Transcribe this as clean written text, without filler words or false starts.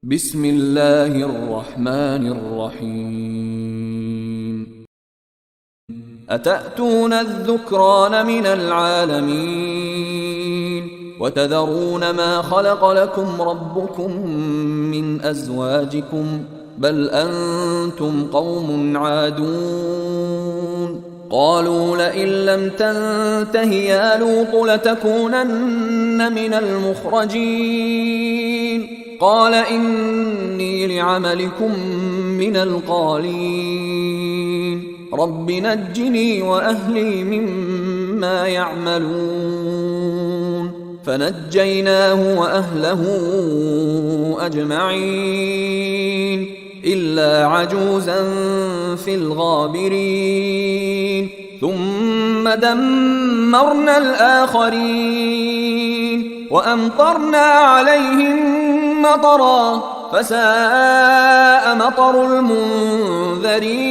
بسم الله الرحمن الرحيم أتأتون الذكران من العالمين وتذرون ما خلق لكم ربكم من أزواجكم بل أنتم قوم عادون قالوا لئن لم تنته يا لوط لتكونن من المخرجين قال إني لعملكم من القالين رب نجني وأهلي مما يعملون فنجيناه وأهله أجمعين إلا عجوزا في الغابرين ثم دمرنا الآخرين وأمطرنا عليهم مطرا فساء مطر المنذرين